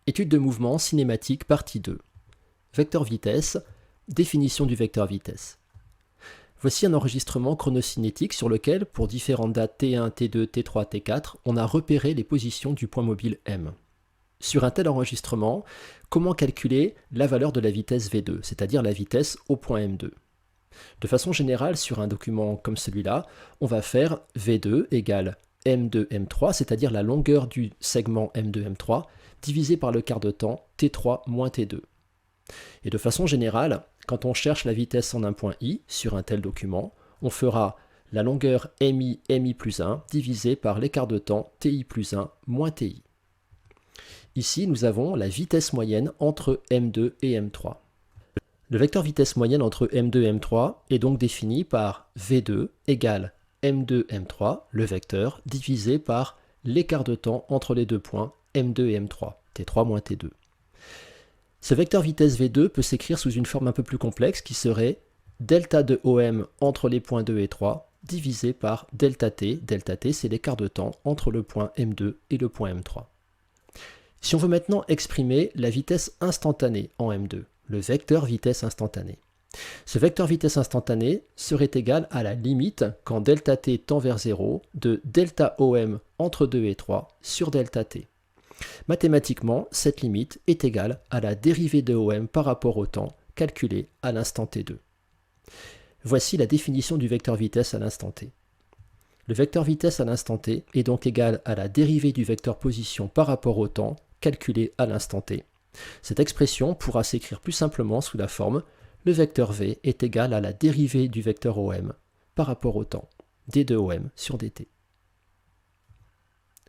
Étude de mouvement cinématique partie 2. Vecteur vitesse, définition du vecteur vitesse. Voici un enregistrement chronocinétique sur lequel, pour différentes dates T1, T2, T3, T4, on a repéré les positions du point mobile M. Sur un tel enregistrement, comment calculer la valeur de la vitesse V2, c'est-à-dire la vitesse au point M2? De façon générale, sur un document comme celui-là, on va faire V2 égale M2, M3, c'est-à-dire la longueur du segment M2, M3, divisé par le quart de temps T3 moins T2. Et de façon générale, quand on cherche la vitesse en un point I sur un tel document, on fera la longueur MI, MI plus 1 divisé par l'écart de temps TI plus 1 moins TI. Ici, nous avons la vitesse moyenne entre M2 et M3. Le vecteur vitesse moyenne entre M2 et M3 est donc défini par V2 égale M2, M3, le vecteur, divisé par l'écart de temps entre les deux points M2 et M3, T3 moins T2. Ce vecteur vitesse V2 peut s'écrire sous une forme un peu plus complexe qui serait delta de OM entre les points 2 et 3 divisé par delta T. Delta T, c'est l'écart de temps entre le point M2 et le point M3. Si on veut maintenant exprimer la vitesse instantanée en M2, le vecteur vitesse instantanée. Ce vecteur vitesse instantanée serait égal à la limite, quand delta t tend vers 0, de delta OM entre 2 et 3 sur delta t. Mathématiquement, cette limite est égale à la dérivée de OM par rapport au temps calculée à l'instant t2. Voici la définition du vecteur vitesse à l'instant t. Le vecteur vitesse à l'instant t est donc égal à la dérivée du vecteur position par rapport au temps calculé à l'instant t. Cette expression pourra s'écrire plus simplement sous la forme le vecteur v est égal à la dérivée du vecteur OM par rapport au temps, d de OM sur dt.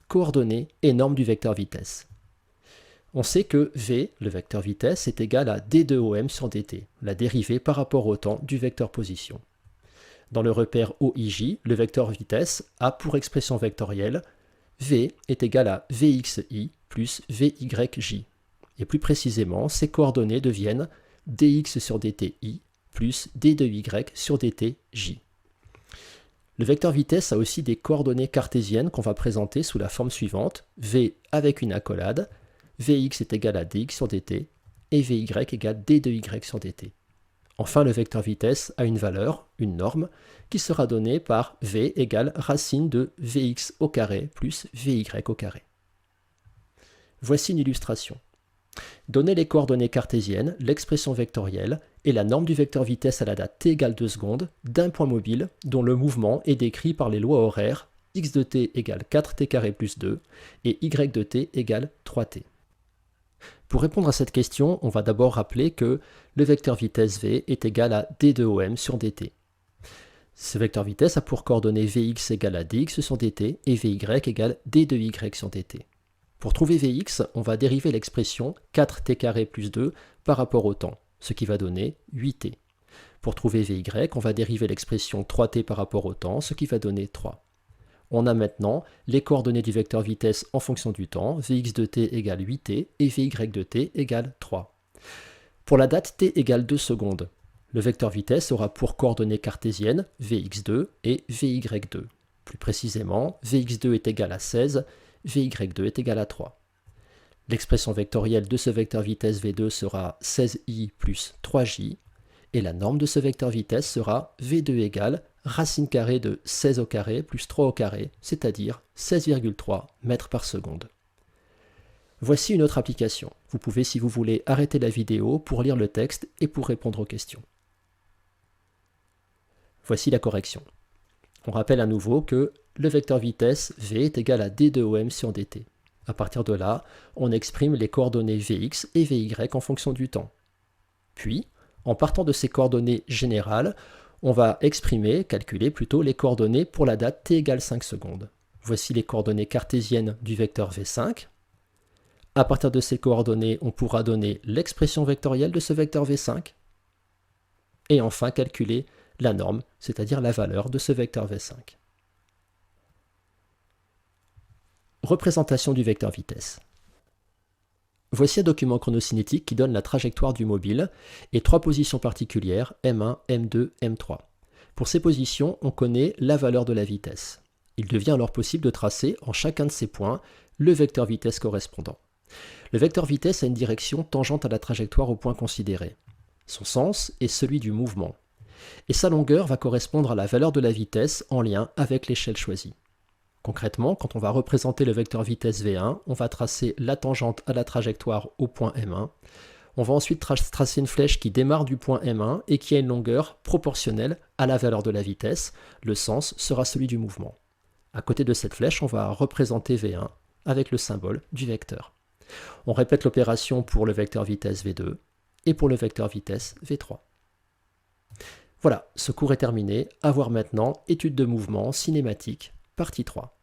Coordonnées et normes du vecteur vitesse. On sait que v, le vecteur vitesse, est égal à d de OM sur dt, la dérivée par rapport au temps du vecteur position. Dans le repère OIJ, le vecteur vitesse a pour expression vectorielle v est égal à vxi plus vyj. Et plus précisément, ces coordonnées deviennent dx sur dti plus d de y sur dtj. Le vecteur vitesse a aussi des coordonnées cartésiennes qu'on va présenter sous la forme suivante, v avec une accolade, vx est égal à dx sur dt, et vy égale d de y sur dt. Enfin, le vecteur vitesse a une valeur, une norme, qui sera donnée par v égale racine de vx au carré plus vy au carré. Voici une illustration. Donner les coordonnées cartésiennes, l'expression vectorielle et la norme du vecteur vitesse à la date t égale 2 secondes d'un point mobile dont le mouvement est décrit par les lois horaires x de t égale 4t carré plus 2 et y de t égale 3t. Pour répondre à cette question, on va d'abord rappeler que le vecteur vitesse v est égal à d de OM sur dt. Ce vecteur vitesse a pour coordonnées vx égale à dx sur dt et vy égale d de y sur dt. Pour trouver Vx, on va dériver l'expression 4t carré plus 2 par rapport au temps, ce qui va donner 8t. Pour trouver Vy, on va dériver l'expression 3t par rapport au temps, ce qui va donner 3. On a maintenant les coordonnées du vecteur vitesse en fonction du temps, Vx de t égale 8t et Vy de t égale 3. Pour la date t égale 2 secondes, le vecteur vitesse aura pour coordonnées cartésiennes Vx2 et Vy2. Plus précisément, Vx2 est égal à 16, Vy2 est égal à 3. L'expression vectorielle de ce vecteur vitesse V2 sera 16i plus 3j, et la norme de ce vecteur vitesse sera V2 égale racine carrée de 16 au carré plus 3 au carré, c'est-à-dire 16,3 mètres par seconde. Voici une autre application. Vous pouvez, si vous voulez, arrêter la vidéo pour lire le texte et pour répondre aux questions. Voici la correction. On rappelle à nouveau que le vecteur vitesse v est égal à d de OM sur dt. À partir de là, on exprime les coordonnées Vx et Vy en fonction du temps. Puis, en partant de ces coordonnées générales, on va calculer plutôt les coordonnées pour la date t égale 5 secondes. Voici les coordonnées cartésiennes du vecteur V5. À partir de ces coordonnées, on pourra donner l'expression vectorielle de ce vecteur V5. Et enfin calculer la norme, c'est-à-dire la valeur de ce vecteur V5. Représentation du vecteur vitesse. Voici un document chronocinétique qui donne la trajectoire du mobile et 3 positions particulières, M1, M2, M3. Pour ces positions, on connaît la valeur de la vitesse. Il devient alors possible de tracer en chacun de ces points le vecteur vitesse correspondant. Le vecteur vitesse a une direction tangente à la trajectoire au point considéré. Son sens est celui du mouvement. Et sa longueur va correspondre à la valeur de la vitesse en lien avec l'échelle choisie. Concrètement, quand on va représenter le vecteur vitesse V1, on va tracer la tangente à la trajectoire au point M1. On va ensuite tracer une flèche qui démarre du point M1 et qui a une longueur proportionnelle à la valeur de la vitesse. Le sens sera celui du mouvement. À côté de cette flèche, on va représenter V1 avec le symbole du vecteur. On répète l'opération pour le vecteur vitesse V2 et pour le vecteur vitesse V3. Voilà, ce cours est terminé. À voir maintenant, étude de mouvement cinématique, partie 3.